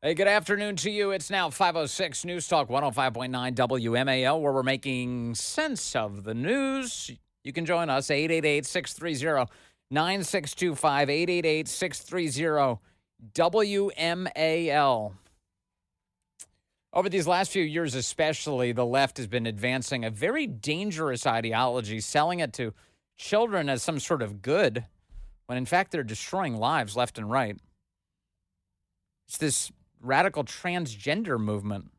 Hey, good afternoon to you. It's now 5:06 News Talk 105.9 WMAL, where we're making sense of the news. You can join us, 888-630-9625, 888-630-WMAL. Over these last few years especially, the left has been advancing a very dangerous ideology, selling it to children as some sort of good, when in fact they're destroying lives left and right. It's this radical transgender movement.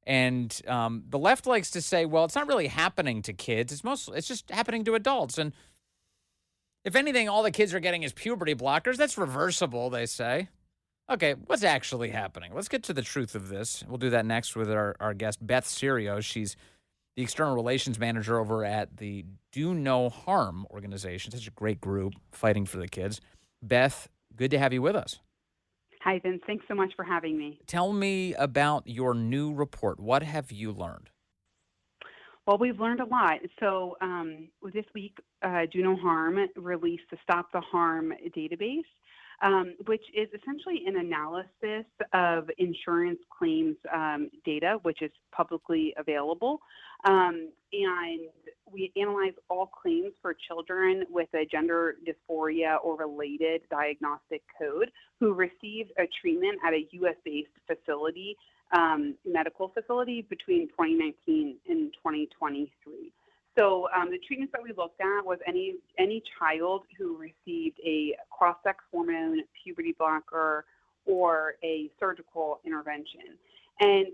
And the left likes to say, well, it's not really happening to kids. It's just happening to adults. And if anything, all the kids are getting is puberty blockers. That's reversible, they say. Okay, what's actually happening? Let's get to the truth of this. We'll do that next with our guest, Beth Serio. She's the external relations manager over at the Do No Harm organization. Such a great group fighting for the kids. Beth, good to have you with us. Hi, Vince. Thanks so much for having me. Tell me about your new report. What have you learned? Well, we've learned a lot. So this week, Do No Harm released the Stop the Harm database, which is essentially an analysis of insurance claims data, which is publicly available. And we analyze all claims for children with a gender dysphoria or related diagnostic code who received a treatment at a U.S.-based facility, medical facility, between 2019 and 2023. So the treatments that we looked at was any child who received a cross-sex hormone, puberty blocker, or a surgical intervention. And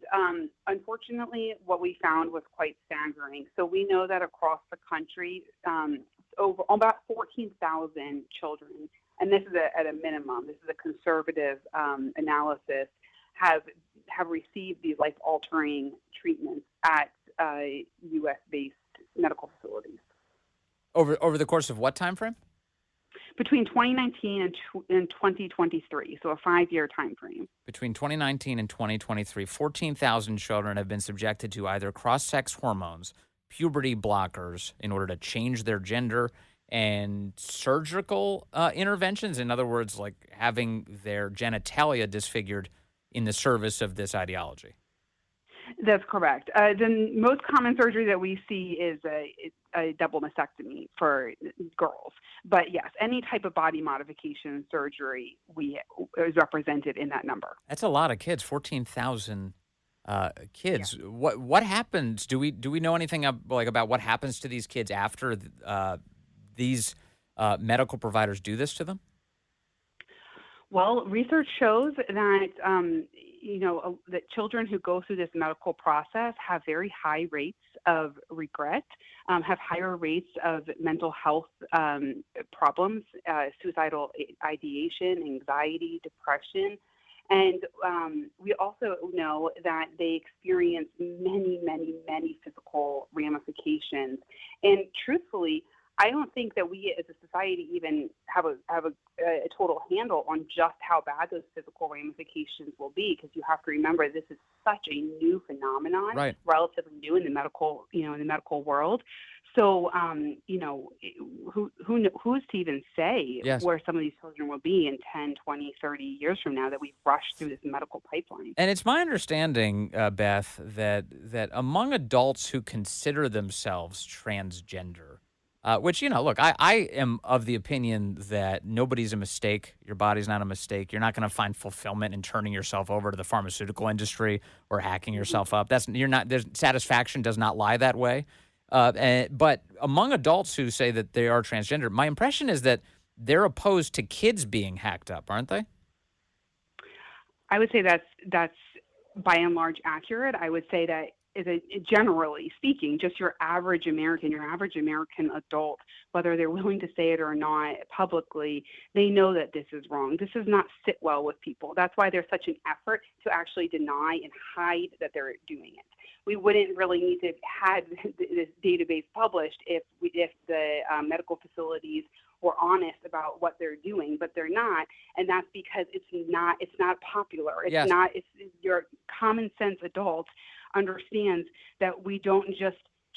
unfortunately, what we found was quite staggering. So we know that across the country, over about 14,000 children, and this is at a minimum, this is a conservative analysis, have received these life-altering treatments at U.S.-based medical facilities. Over the course of what time frame? Between 2019 and 2023, so a 5-year time frame. Between 2019 and 2023, 14,000 children have been subjected to either cross-sex hormones, puberty blockers in order to change their gender, and surgical interventions. In other words, like having their genitalia disfigured in the service of this ideology. That's correct. The most common surgery that we see is a double mastectomy for girls. But yes, any type of body modification surgery is represented in that number. That's a lot of kids, 14,000 kids. Yeah. What happens? Do we know anything about what happens to these kids after these medical providers do this to them? Well, research shows that that children who go through this medical process have very high rates of regret, have higher rates of mental health problems, suicidal ideation, anxiety, depression. And we also know that they experience many, many, many physical ramifications. And truthfully, I don't think that we as a society even have a total handle on just how bad those physical ramifications will be, because you have to remember this is such a new phenomenon, right, relatively new in the medical world. So who's to even say yes, where some of these children will be in 10, 20, 30 years from now that we've rushed through this medical pipeline. And it's my understanding, Beth, that among adults who consider themselves transgender, which, look, I am of the opinion that nobody's a mistake. Your body's not a mistake. You're not going to find fulfillment in turning yourself over to the pharmaceutical industry or hacking yourself up. Satisfaction does not lie that way. But among adults who say that they are transgender, my impression is that they're opposed to kids being hacked up, aren't they? I would say that's by and large accurate. I would say that generally speaking, just your average American adult, whether they're willing to say it or not publicly, they know that this is wrong. This does not sit well with people. That's why there's such an effort to actually deny and hide that they're doing it. We wouldn't really need to have this database published if the medical facilities were honest about what they're doing, but they're not, and that's because it's not popular. It's yes. not. It's your common sense adult understands that we don't just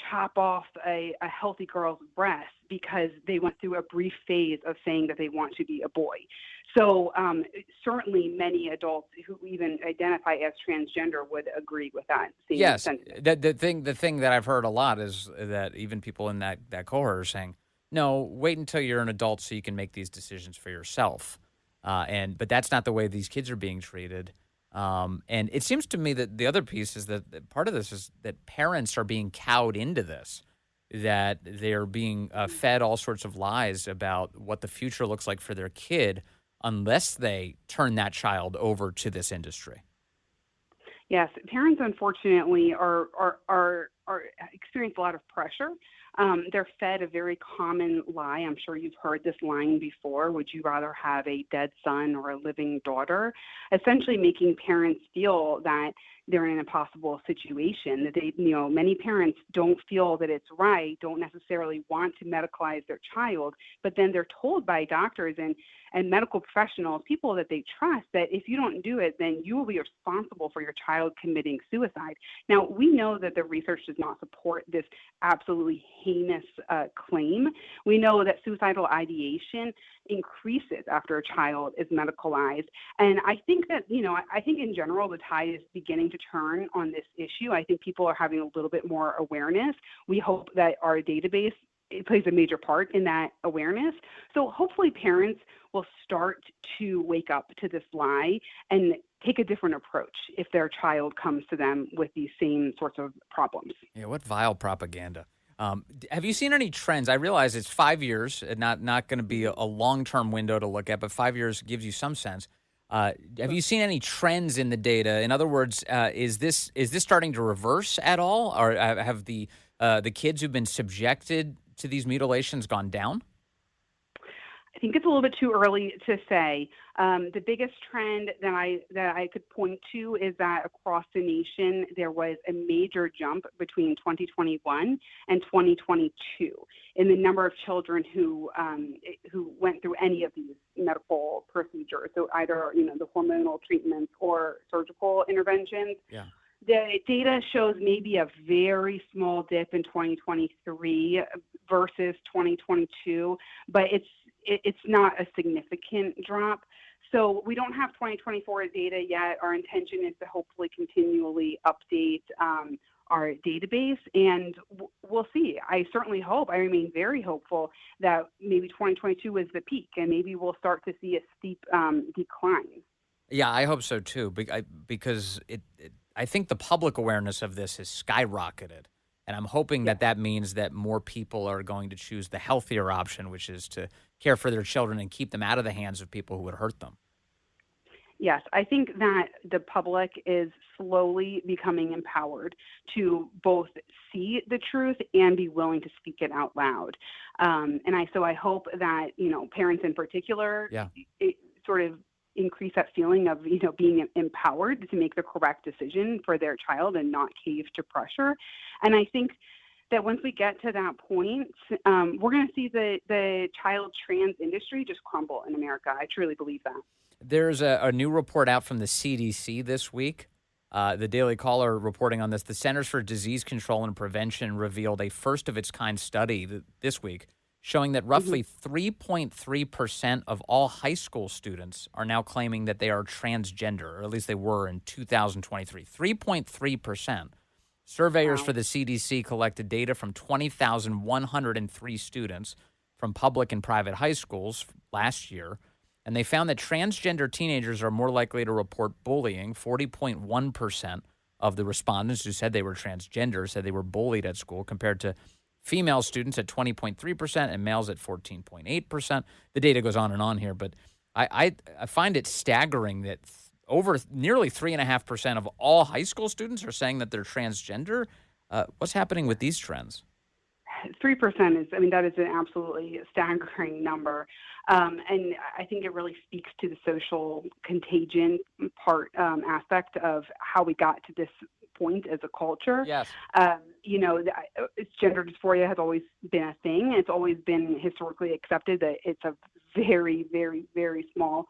chop off a healthy girl's breast because they went through a brief phase of saying that they want to be a boy. So certainly many adults who even identify as transgender would agree with that same Yes, sentiment. the thing that I've heard a lot is that even people in that cohort are saying, "No, wait until you're an adult so you can make these decisions for yourself." But that's not the way these kids are being treated. And it seems to me that the other piece is that part of this is that parents are being cowed into this, that they're being fed all sorts of lies about what the future looks like for their kid unless they turn that child over to this industry. Yes, parents unfortunately are experience a lot of pressure. They're fed a very common lie. I'm sure you've heard this line before. Would you rather have a dead son or a living daughter? Essentially, making parents feel that they're in an impossible situation. That many parents don't feel that it's right, don't necessarily want to medicalize their child, but then they're told by doctors and medical professionals, people that they trust, that if you don't do it, then you will be responsible for your child committing suicide. Now, we know that the research does not support this absolutely heinous claim. We know that suicidal ideation increases after a child is medicalized. And I think that, I think in general, the tide is beginning to turn on this issue. I think people are having a little bit more awareness. We hope that our database it plays a major part in that awareness. So hopefully parents will start to wake up to this lie and take a different approach if their child comes to them with these same sorts of problems. Yeah, what vile propaganda. Have you seen any trends? I realize it's 5 years, and not going to be a long-term window to look at, but 5 years gives you some sense. Have you seen any trends in the data? In other words, is this starting to reverse at all, or have the kids who've been subjected to these mutilations gone down? I think it's a little bit too early to say. The biggest trend that I could point to is that across the nation there was a major jump between 2021 and 2022 in the number of children who went through any of these medical procedures. So either the hormonal treatments or surgical interventions. Yeah. The data shows maybe a very small dip in 2023 versus 2022, but it's not a significant drop. So we don't have 2024 data yet. Our intention is to hopefully continually update our database, and we'll see. I certainly hope, I remain very hopeful that maybe 2022 was the peak, and maybe we'll start to see a steep decline. Yeah, I hope so too, because I think the public awareness of this has skyrocketed. And I'm hoping that means that more people are going to choose the healthier option, which is to care for their children and keep them out of the hands of people who would hurt them. Yes, I think that the public is slowly becoming empowered to both see the truth and be willing to speak it out loud. So I hope that, parents in particular sort of increase that feeling of, being empowered to make the correct decision for their child and not cave to pressure. And I think that once we get to that point, we're going to see the child trans industry just crumble in America. I truly believe that. There's a new report out from the CDC this week. The Daily Caller reporting on this. The Centers for Disease Control and Prevention revealed a first-of-its-kind study this week showing that roughly 3.3% of all high school students are now claiming that they are transgender, or at least they were in 2023. 3.3%. Surveyors for the CDC collected data from 20,103 students from public and private high schools last year, and they found that transgender teenagers are more likely to report bullying. 40.1% of the respondents who said they were transgender said they were bullied at school, compared to female students at 20.3% and males at 14.8%. The data goes on and on here, but I find it staggering that over nearly 3.5% of all high school students are saying that they're transgender. What's happening with these trends? 3% is, that is an absolutely staggering number. And I think it really speaks to the social contagion aspect of how we got to this point as a culture. Yes. Gender dysphoria has always been a thing. It's always been historically accepted that it's a very, very, very small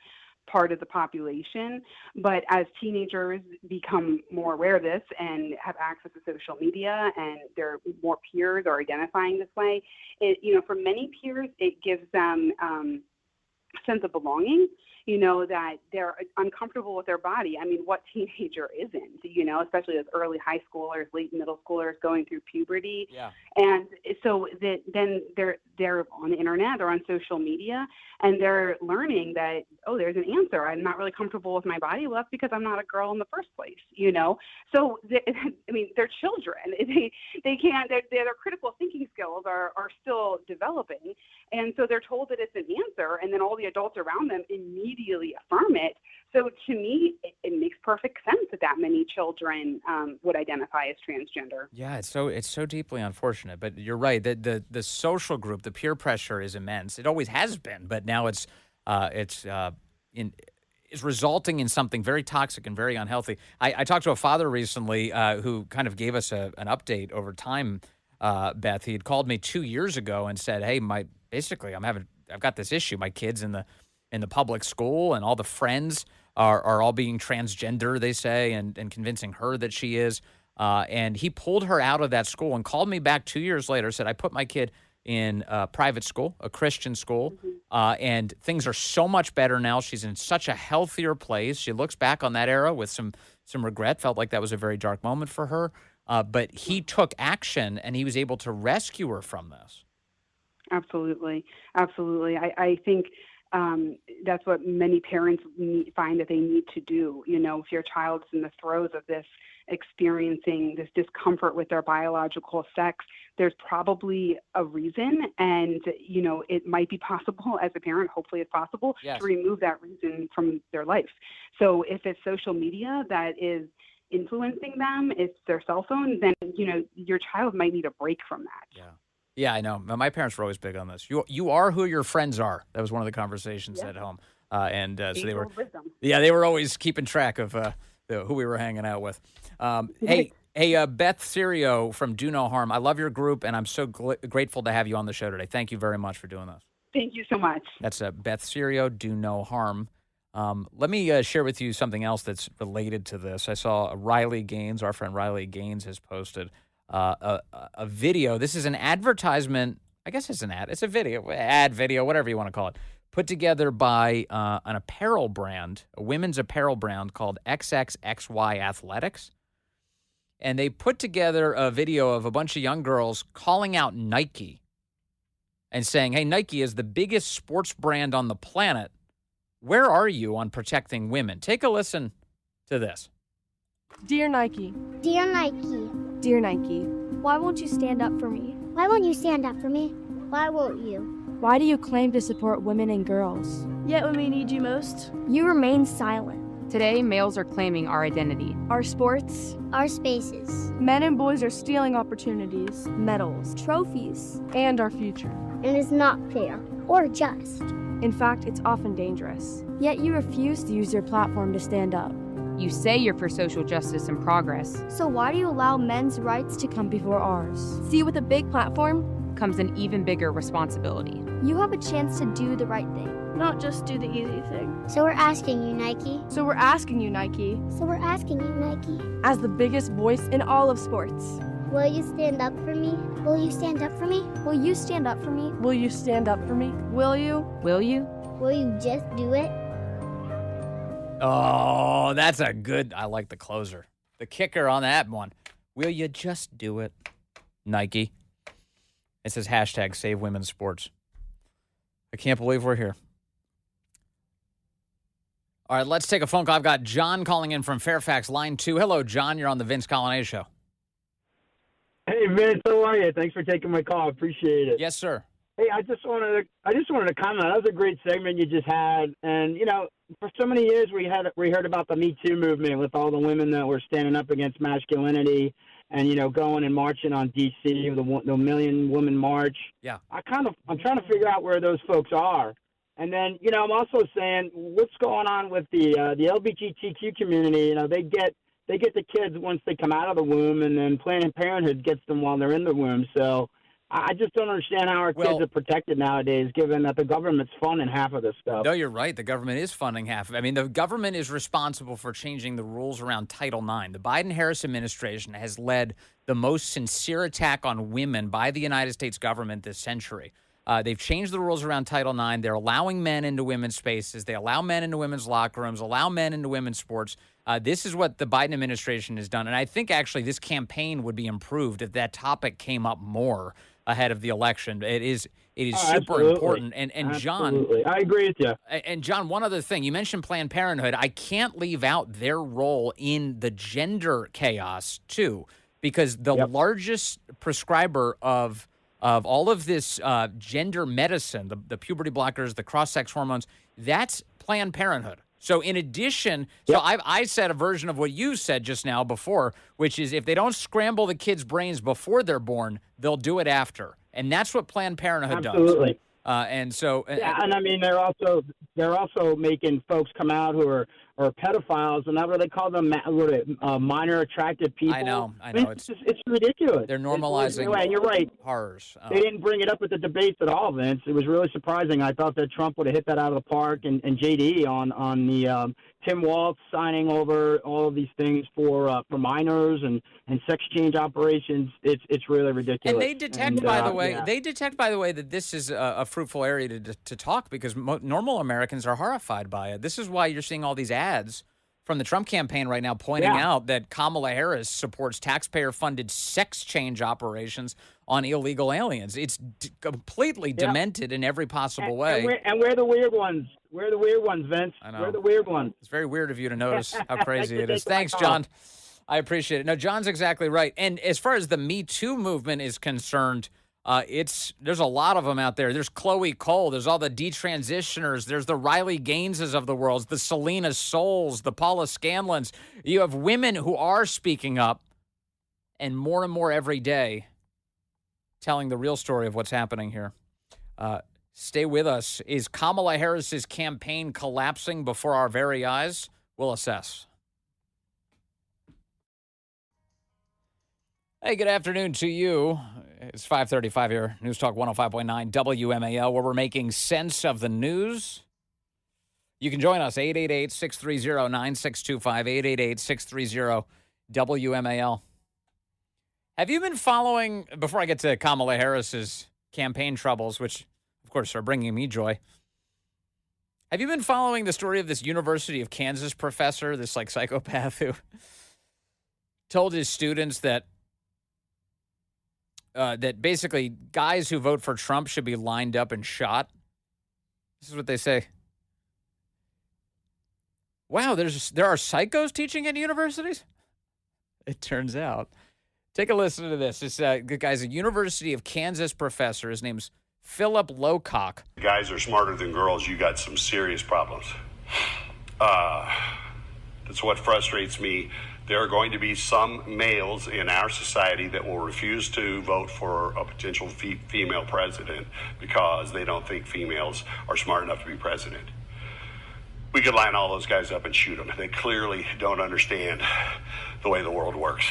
part of the population. But as teenagers become more aware of this and have access to social media and their more peers are identifying this way, for many peers, it gives them sense of belonging, that they're uncomfortable with their body. I mean, what teenager isn't, especially as early high schoolers, late middle schoolers going through puberty. Yeah. And so then they're on the internet or on social media, and they're learning that, there's an answer. I'm not really comfortable with my body. Well, that's because I'm not a girl in the first place, So, they're children. They can't, their critical thinking skills are still developing. And so they're told that it's an answer, and then all the adults around them immediately affirm it. So to me, it makes perfect sense that many children would identify as transgender. Yeah, it's so deeply unfortunate. But you're right. The social group, the peer pressure is immense. It always has been, but now it's resulting in something very toxic and very unhealthy. I talked to a father recently who kind of gave us an update over time. Beth, he had called me 2 years ago and said, "Hey, I've got this issue. My kid's in the public school, and all the friends are all being transgender, they say, and convincing her that she is." And he pulled her out of that school and called me back 2 years later, said, "I put my kid in a private school, a Christian school, and things are so much better now. She's in such a healthier place." She looks back on that era with some regret, felt like that was a very dark moment for her. But he took action, and he was able to rescue her from this. Absolutely. I think that's what many parents find that they need to do. If your child's in the throes of this, experiencing this discomfort with their biological sex, there's probably a reason, and it might be possible as a parent, hopefully it's possible, Yes. to remove that reason from their life. So if it's social media that is influencing them, it's their cell phone, then your child might need a break from that. Yeah, I know. My parents were always big on this. You are who your friends are. That was one of the conversations at home, and so they were. Wisdom. Yeah, they were always keeping track of who we were hanging out with. Hey, Beth Serio from Do No Harm. I love your group, and I'm so grateful to have you on the show today. Thank you very much for doing this. Thank you so much. That's Beth Serio, Do No Harm. Let me share with you something else that's related to this. I saw Riley Gaines, our friend Riley Gaines, has posted a video. This is an advertisement. I guess it's an ad. It's a video, whatever you want to call it, put together by an apparel brand, a women's apparel brand called XXXY Athletics. And they put together a video of a bunch of young girls calling out Nike and saying, "Hey, Nike is the biggest sports brand on the planet. Where are you on protecting women?" Take a listen to this. Dear Nike. Dear Nike. Dear Nike. Why won't you stand up for me? Why won't you stand up for me? Why won't you? Why do you claim to support women and girls? Yet when we need you most, you remain silent. Today, males are claiming our identity, our sports, our spaces. Men and boys are stealing opportunities, medals, trophies, and our future. It is not fair or just. In fact, it's often dangerous. Yet you refuse to use your platform to stand up. You say you're for social justice and progress. So why do you allow men's rights to come before ours? See, with a big platform comes an even bigger responsibility. You have a chance to do the right thing. Not just do the easy thing. So we're asking you, Nike. So we're asking you, Nike. So we're asking you, Nike. As the biggest voice in all of sports. Will you stand up for me? Will you stand up for me? Will you stand up for me? Will you stand up for me? Will you? Will you? Will you just do it? Oh, that's a good, I like the closer. The kicker on that one. Will you just do it, Nike? It says hashtag save women's sports. I can't believe we're here. All right, let's take a phone call. I've got John calling in from Fairfax, line 2. Hello, John. You're on the Vince Coglianese Show. Hey, Vince, how are you? Thanks for taking my call. I appreciate it. Yes, sir. Hey, I just wanted to comment. That was a great segment you just had. And, for so many years we heard about the Me Too movement with all the women that were standing up against masculinity and, going and marching on D.C., the Million Woman March. Yeah. I'm trying to figure out where those folks are. And then, I'm also saying what's going on with the LGBTQ community. They get the kids once they come out of the womb, and then Planned Parenthood gets them while they're in the womb. So I just don't understand how our Well- kids are protected nowadays, given that the government's funding half of this stuff. No, you're right. The government is funding half of it. I mean, the government is responsible for changing the rules around Title IX. The Biden-Harris administration has led the most sincere attack on women by the United States government this century. They've changed the rules around Title IX. They're allowing men into women's spaces. They allow men into women's locker rooms, allow men into women's sports. This is what the Biden administration has done. And I think actually this campaign would be improved if that topic came up more ahead of the election. It is super Absolutely. important. And John, Absolutely. I agree with you. and John, one other thing. You mentioned Planned Parenthood. I can't leave out their role in the gender chaos, too, because the largest prescriber of all of this gender medicine, the puberty blockers, the cross-sex hormones, that's Planned Parenthood. So in addition, I said a version of what you said just now before, which is if they don't scramble the kids' brains before they're born, they'll do it after. And that's what Planned Parenthood does. Absolutely. And so, And I mean, they're also making folks come out who are pedophiles, and that's what they call them, minor attracted people. I know. mean, it's ridiculous. They're normalizing And you're right. horrors. They didn't bring it up at the debates at all, Vince. It was really surprising. I thought that Trump would have hit that out of the park, and JD on the Tim Walz signing over all of these things for minors and sex change operations. It's really ridiculous. And they detect, by the way, that this is a fruitful area to talk because normal Americans are horrified by it. This is why you're seeing all these ads from the Trump campaign right now pointing out that Kamala Harris supports taxpayer-funded sex change operations on illegal aliens. It's completely demented in every possible way. And we're the weird ones. We're the weird ones, Vince. I know. We're the weird ones. It's very weird of you to notice how crazy it is. Thanks, John. I appreciate it. No, John's exactly right. And as far as the Me Too movement is concerned, there's a lot of them out there. There's Chloe Cole. There's all the detransitioners. There's the Riley Gaineses of the world, the Selena Souls, the Paula Scanlons. You have women who are speaking up, and more every day, telling the real story of what's happening here. Stay with us. Is Kamala Harris's campaign collapsing before our very eyes? We'll assess. Hey, good afternoon to you. It's 5:35 here, News Talk 105.9 WMAL, where we're making sense of the news. You can join us, 888-630-9625, 888-630-WMAL. Have you been following, before I get to Kamala Harris's campaign troubles, which, of course, are bringing me joy, have you been following the story of this University of Kansas professor, this, psychopath who told his students that basically guys who vote for Trump should be lined up and shot? This is what they say. Wow, there are psychos teaching at universities? It turns out. Take a listen to this. This guy's a University of Kansas professor. His name's Philip Lowcock. Guys are smarter than girls. You got some serious problems. That's what frustrates me. There are going to be some males in our society that will refuse to vote for a potential female president because they don't think females are smart enough to be president. We could line all those guys up and shoot them. They clearly don't understand the way the world works.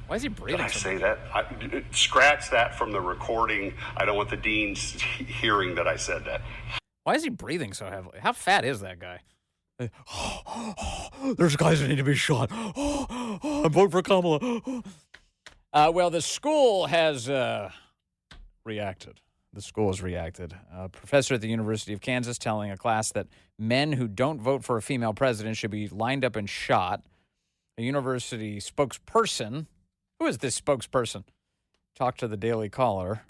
Why is he breathing? Did I say that? Scratch that from the recording. I don't want the deans hearing that I said that. Why is he breathing so heavily? How fat is that guy? There's guys that need to be shot. I'm voting for Kamala. Well, the school has reacted. The school has reacted. A professor at the University of Kansas telling a class that men who don't vote for a female president should be lined up and shot. A university spokesperson, who is this spokesperson, talked to the Daily Caller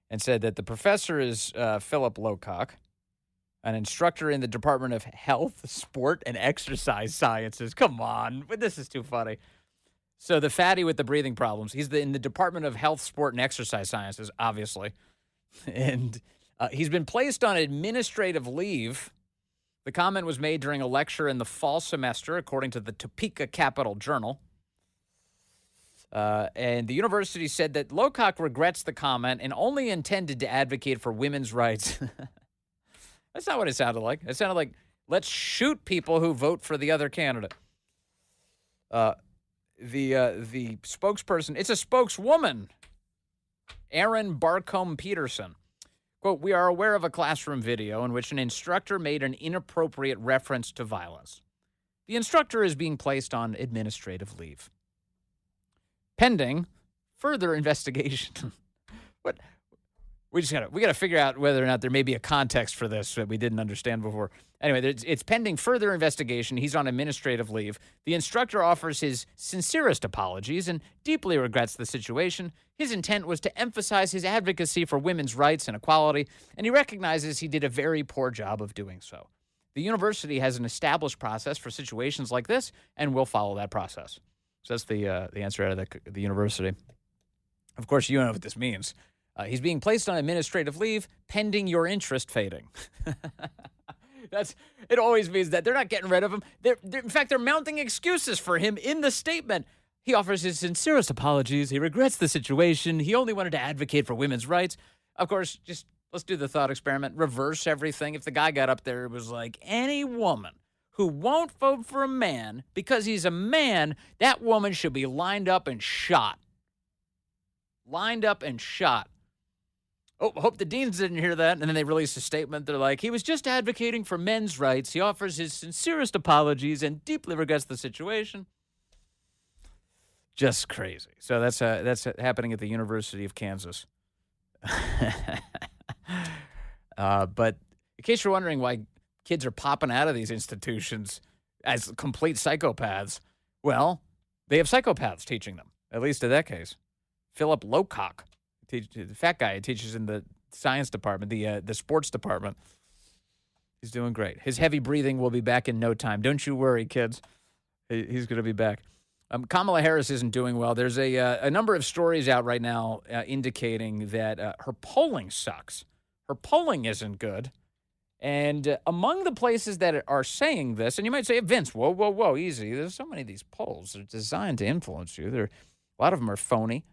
and said that the professor is Philip Lowcock, an instructor in the Department of Health, Sport, and Exercise Sciences. Come on, this is too funny. So the fatty with the breathing problems, he's in the Department of Health, Sport, and Exercise Sciences, obviously. And he's been placed on administrative leave. The comment was made during a lecture in the fall semester, according to the Topeka Capital Journal. And the university said that Lowcock regrets the comment and only intended to advocate for women's rights. That's not what it sounded like. It sounded like, let's shoot people who vote for the other candidate. The spokesperson, it's a spokeswoman, Aaron Barcombe-Peterson. Quote, "We are aware of a classroom video in which an instructor made an inappropriate reference to violence. The instructor is being placed on administrative leave. Pending further investigation." What? We gotta figure out whether or not there may be a context for this that we didn't understand before. Anyway, it's pending further investigation. He's on administrative leave. The instructor offers his sincerest apologies and deeply regrets the situation. His intent was to emphasize his advocacy for women's rights and equality, and he recognizes he did a very poor job of doing so. The university has an established process for situations like this, and will follow that process. So that's the answer out of the university. Of course, you know what this means. He's being placed on administrative leave pending your interest fading. It always means that they're not getting rid of him. In fact, they're mounting excuses for him in the statement. He offers his sincerest apologies. He regrets the situation. He only wanted to advocate for women's rights. Of course, just let's do the thought experiment. Reverse everything. If the guy got up there and was like, any woman who won't vote for a man because he's a man, that woman should be lined up and shot. Lined up and shot. Oh, hope the deans didn't hear that. And then they released a statement. They're like, he was just advocating for men's rights. He offers his sincerest apologies and deeply regrets the situation. Just crazy. So that's happening at the University of Kansas. But in case you're wondering why kids are popping out of these institutions as complete psychopaths, well, they have psychopaths teaching them, at least in that case. Philip Lowcock, the fat guy who teaches in the science department, the sports department. He's doing great. His heavy breathing will be back in no time. Don't you worry, kids. He's going to be back. Kamala Harris isn't doing well. There's a number of stories out right now indicating that her polling sucks. Her polling isn't good. And among the places that are saying this, and you might say, Vince, whoa, easy. There's so many of these polls. They're designed to influence you. A lot of them are phony.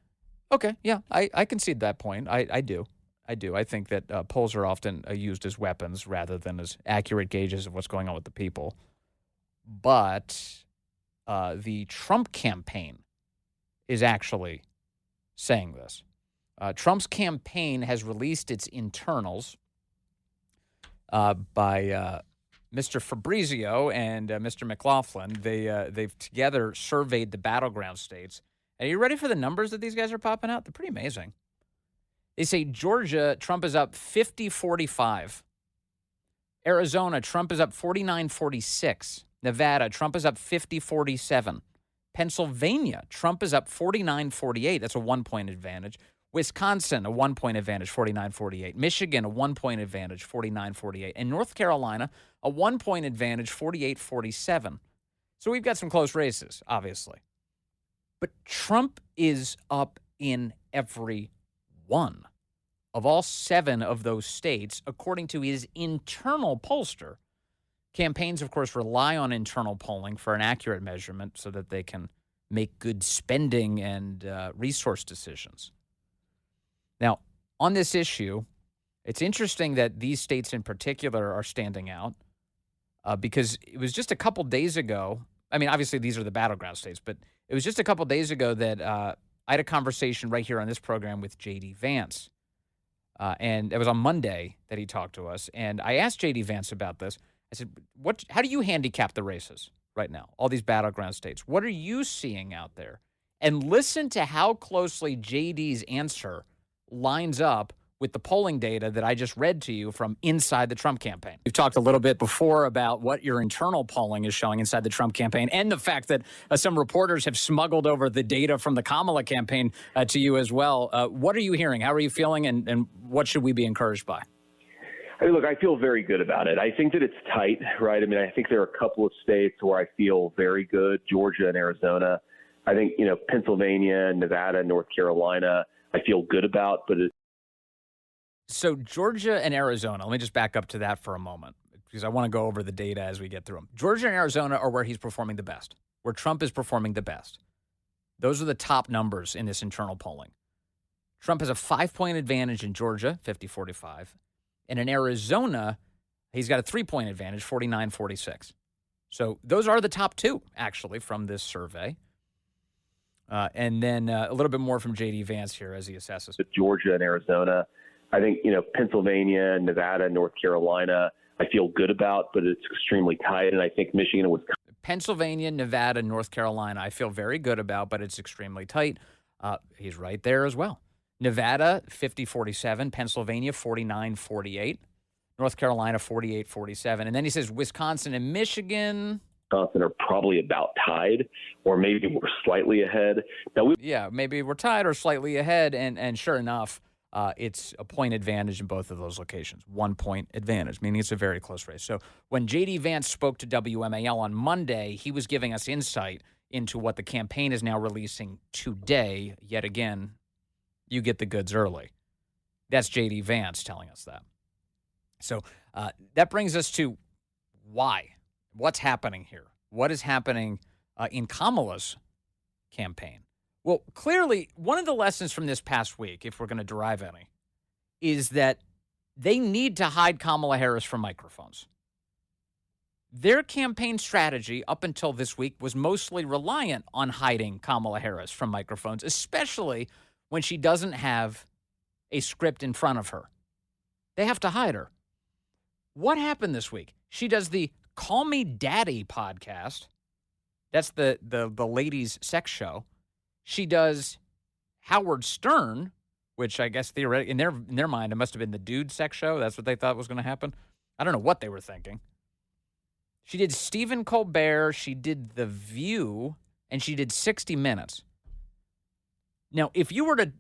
Okay, yeah, I concede that point. I do. I think that polls are often used as weapons rather than as accurate gauges of what's going on with the people. But the Trump campaign is actually saying this. Trump's campaign has released its internals by Mr. Fabrizio and Mr. McLaughlin. They've together surveyed the battleground states. Are you ready for the numbers that these guys are popping out? They're pretty amazing. They say Georgia, Trump is up 50-45. Arizona, Trump is up 49-46. Nevada, Trump is up 50-47. Pennsylvania, Trump is up 49-48. That's a 1-point advantage. Wisconsin, a 1-point advantage, 49-48. Michigan, a 1-point advantage, 49-48. And North Carolina, a 1-point advantage, 48-47. So we've got some close races, obviously. But Trump is up in every one of all 7 of those states, according to his internal pollster. Campaigns, of course, rely on internal polling for an accurate measurement so that they can make good spending and resource decisions. Now, on this issue, it's interesting that these states in particular are standing out because it was just a couple days ago. I mean, obviously, these are the battleground states, but it was just a couple days ago that I had a conversation right here on this program with J.D. Vance. And it was on Monday that he talked to us. And I asked J.D. Vance about this. I said, how do you handicap the races right now, all these battleground states? What are you seeing out there? And listen to how closely J.D.'s answer lines up with the polling data that I just read to you from inside the Trump campaign. We've talked a little bit before about what your internal polling is showing inside the Trump campaign and the fact that some reporters have smuggled over the data from the Kamala campaign to you as well. What are you hearing? How are you feeling? And what should we be encouraged by? I mean, look, I feel very good about it. I think that it's tight, right? I mean, I think there are a couple of states where I feel very good, Georgia and Arizona. I think, Pennsylvania, Nevada, North Carolina, I feel good about, but So Georgia and Arizona, let me just back up to that for a moment because I want to go over the data as we get through them. Georgia and Arizona are where he's performing the best, where Trump is performing the best. Those are the top numbers in this internal polling. Trump has a 5-point advantage in Georgia, 50-45. And in Arizona, he's got a 3-point advantage, 49-46. So those are the top 2, actually, from this survey. And then a little bit more from J.D. Vance here as he assesses. Georgia and Arizona. I think, Pennsylvania, Nevada, North Carolina, I feel good about, but it's extremely tight. And I think Michigan and Wisconsin. Pennsylvania, Nevada, North Carolina, I feel very good about, but it's extremely tight. He's right there as well. Nevada, 50-47. Pennsylvania, 49-48. North Carolina, 48-47. And then he says Wisconsin and Michigan. Wisconsin are probably about tied, or maybe we're slightly ahead. Now maybe we're tied or slightly ahead, and sure enough, it's a point advantage in both of those locations. 1 point advantage, meaning it's a very close race. So when J.D. Vance spoke to WMAL on Monday, he was giving us insight into what the campaign is now releasing today. Yet again, you get the goods early. That's J.D. Vance telling us that. So that brings us to why. What's happening here? What is happening in Kamala's campaign? Well, clearly, one of the lessons from this past week, if we're going to derive any, is that they need to hide Kamala Harris from microphones. Their campaign strategy up until this week was mostly reliant on hiding Kamala Harris from microphones, especially when she doesn't have a script in front of her. They have to hide her. What happened this week? She does the Call Me Daddy podcast. That's the ladies' sex show. She does Howard Stern, which I guess theoretically in their mind it must have been the dude sex show. That's what they thought was going to happen. I don't know what they were thinking. She did Stephen Colbert. She did The View, and she did 60 Minutes. Now, if you were to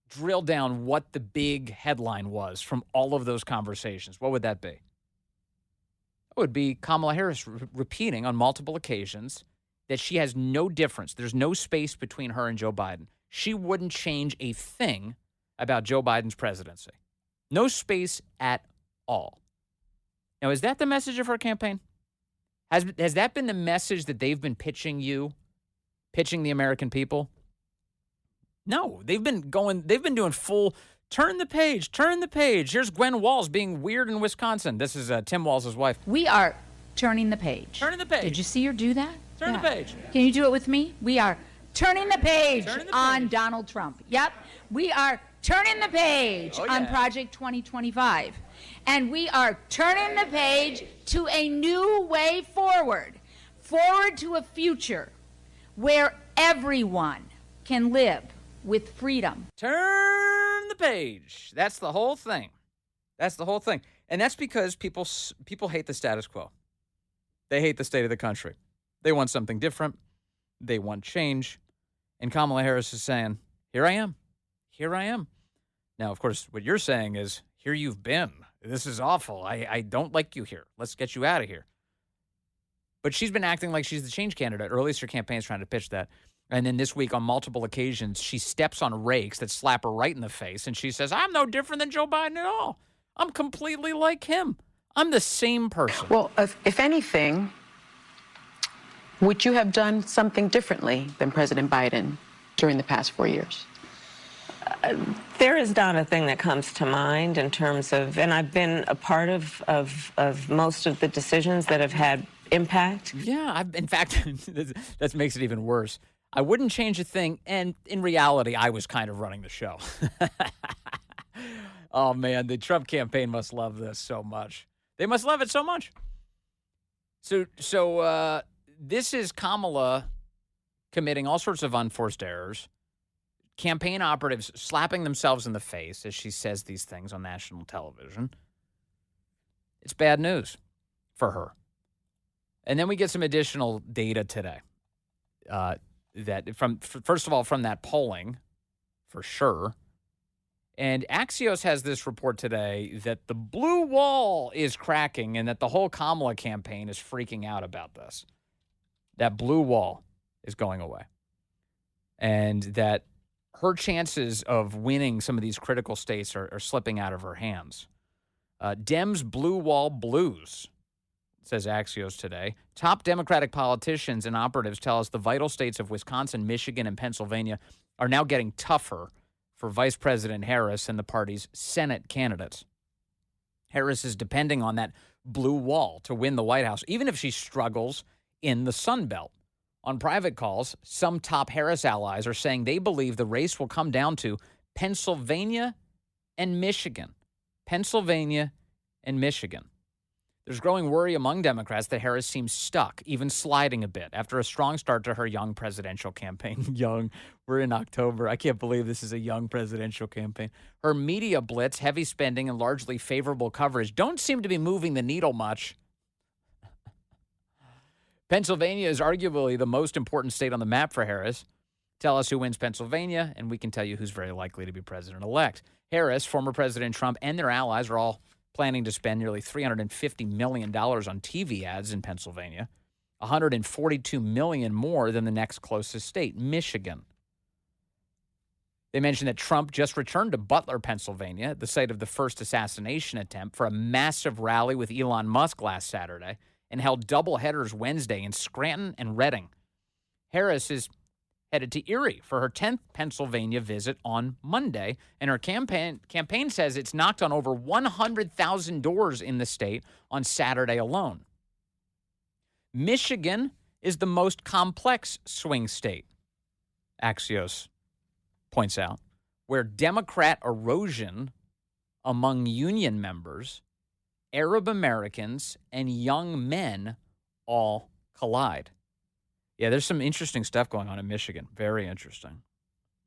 drill down what the big headline was from all of those conversations, what would that be? It would be Kamala Harris repeating on multiple occasions that she has no difference. There's no space between her and Joe Biden. She wouldn't change a thing about Joe Biden's presidency. No space at all. Now, is that the message of her campaign? Has that been the message that they've been pitching the American people? No, they've been doing full turn the page. Here's Gwen Walls being weird in Wisconsin. This is Tim Walls' wife. We are turning the page. Turning the page. Did you see her do that? Turn the page. Can you do it with me? We are turning the page on Donald Trump. Yep. We are turning the page on Project 2025. And we are turning the page to a new way forward to a future where everyone can live with freedom. Turn the page. That's the whole thing. And that's because people hate the status quo. They hate the state of the country. They want something different. They want change. And Kamala Harris is saying, here I am. Now, of course, what you're saying is, here you've been. This is awful. I don't like you here. Let's get you out of here. But she's been acting like she's the change candidate, or at least her campaign's trying to pitch that. And then this week, on multiple occasions, she steps on rakes that slap her right in the face, and she says, I'm no different than Joe Biden at all. I'm completely like him. I'm the same person. Well, if anything, would you have done something differently than President Biden during the past 4 years? There is not a thing that comes to mind in terms of, and I've been a part of most of the decisions that have had impact. Yeah, in fact, that makes it even worse. I wouldn't change a thing, and in reality, I was kind of running the show. Oh, man, the Trump campaign must love this so much. They must love it so much. So this is Kamala committing all sorts of unforced errors, campaign operatives slapping themselves in the face as she says these things on national television. It's bad news for her. And then we get some additional data today. That first of all, from that polling, for sure. And Axios has this report today that the blue wall is cracking and that the whole Kamala campaign is freaking out about this. That blue wall is going away. And that her chances of winning some of these critical states are slipping out of her hands. Dems blue wall blues, says Axios today. Top Democratic politicians and operatives tell us the vital states of Wisconsin, Michigan, and Pennsylvania are now getting tougher for Vice President Harris and the party's Senate candidates. Harris is depending on that blue wall to win the White House, even if she struggles in the Sun Belt, On private calls, some top Harris allies are saying they believe the race will come down to Pennsylvania and Michigan. Pennsylvania and Michigan. There's growing worry among Democrats that Harris seems stuck, even sliding a bit, after a strong start to her young presidential campaign. Young. We're in October. I can't believe this is a young presidential campaign. Her media blitz, heavy spending, and largely favorable coverage don't seem to be moving the needle much. Pennsylvania is arguably the most important state on the map for Harris. Tell us who wins Pennsylvania, and we can tell you who's very likely to be president-elect. Harris, former President Trump, and their allies are all planning to spend nearly $350 million on TV ads in Pennsylvania, $142 million more than the next closest state, Michigan. They mentioned that Trump just returned to Butler, Pennsylvania, the site of the first assassination attempt, for a massive rally with Elon Musk last Saturday, and held doubleheaders Wednesday in Scranton and Reading. Harris is headed to Erie for her 10th Pennsylvania visit on Monday, and her campaign says it's knocked on over 100,000 doors in the state on Saturday alone. Michigan is the most complex swing state, Axios points out, where Democrat erosion among union members, Arab Americans, and young men all collide. Yeah, there's some interesting stuff going on in Michigan. Very interesting.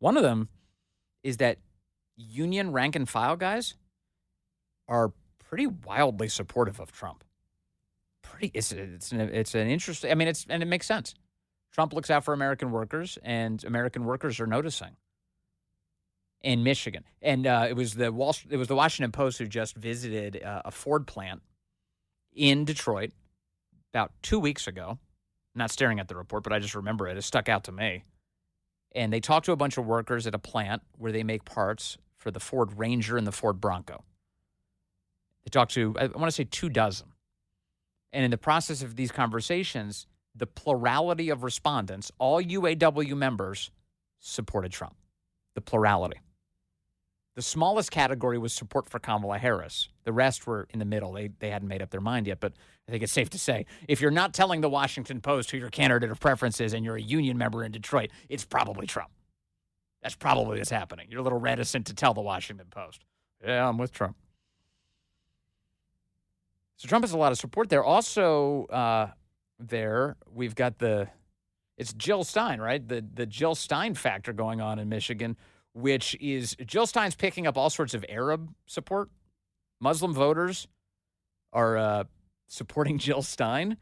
One of them is that union rank and file guys are pretty wildly supportive of Trump. It's an interesting. I mean, and it makes sense. Trump looks out for American workers, and American workers are noticing. In Michigan, and it was the Washington Post who just visited a Ford plant in Detroit about 2 weeks ago. I'm not staring at the report, but I just remember it. It stuck out to me. And they talked to a bunch of workers at a plant where they make parts for the Ford Ranger and the Ford Bronco. They talked to, I want to say, 24. And in the process of these conversations, the plurality of respondents, all UAW members, supported Trump. The plurality. The smallest category was support for Kamala Harris. The rest were in the middle. They hadn't made up their mind yet, but I think it's safe to say, if you're not telling the Washington Post who your candidate of preference is and you're a union member in Detroit, it's probably Trump. That's probably what's happening. You're a little reticent to tell the Washington Post. Yeah, I'm with Trump. So Trump has a lot of support there. Also we've got it's Jill Stein, right? The Jill Stein factor going on in Michigan, which is Jill Stein's picking up all sorts of Arab support. Muslim voters are supporting Jill Stein.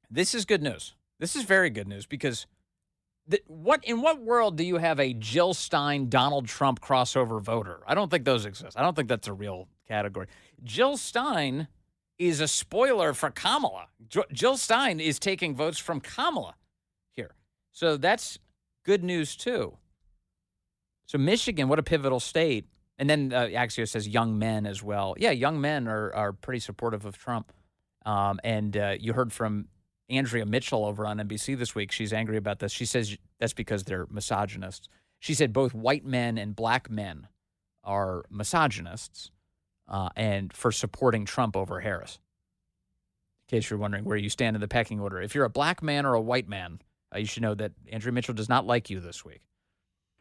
This is good news. This is very good news because in what world do you have a Jill Stein, Donald Trump crossover voter? I don't think those exist. I don't think that's a real category. Jill Stein is a spoiler for Kamala. Jill Stein is taking votes from Kamala here. So that's good news, too. So Michigan, what a pivotal state. And then Axios says young men as well. Yeah, young men are pretty supportive of Trump. And you heard from Andrea Mitchell over on NBC this week. She's angry about this. She says that's because they're misogynists. She said both white men and black men are misogynists and for supporting Trump over Harris. In case you're wondering where you stand in the pecking order. If you're a black man or a white man, you should know that Andrea Mitchell does not like you this week.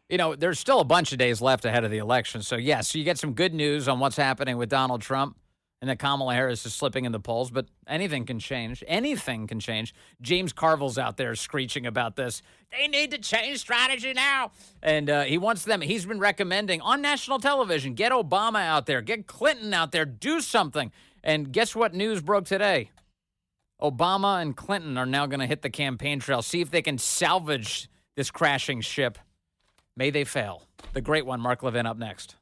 You know, there's still a bunch of days left ahead of the election. So, yes, so you get some good news on what's happening with Donald Trump and that Kamala Harris is slipping in the polls, but anything can change. Anything can change. James Carville's out there screeching about this. They need to change strategy now. And he wants them. He's been recommending on national television, get Obama out there, get Clinton out there, do something. And guess what news broke today? Obama and Clinton are now going to hit the campaign trail, see if they can salvage this crashing ship. May they fail. The great one, Mark Levin, up next.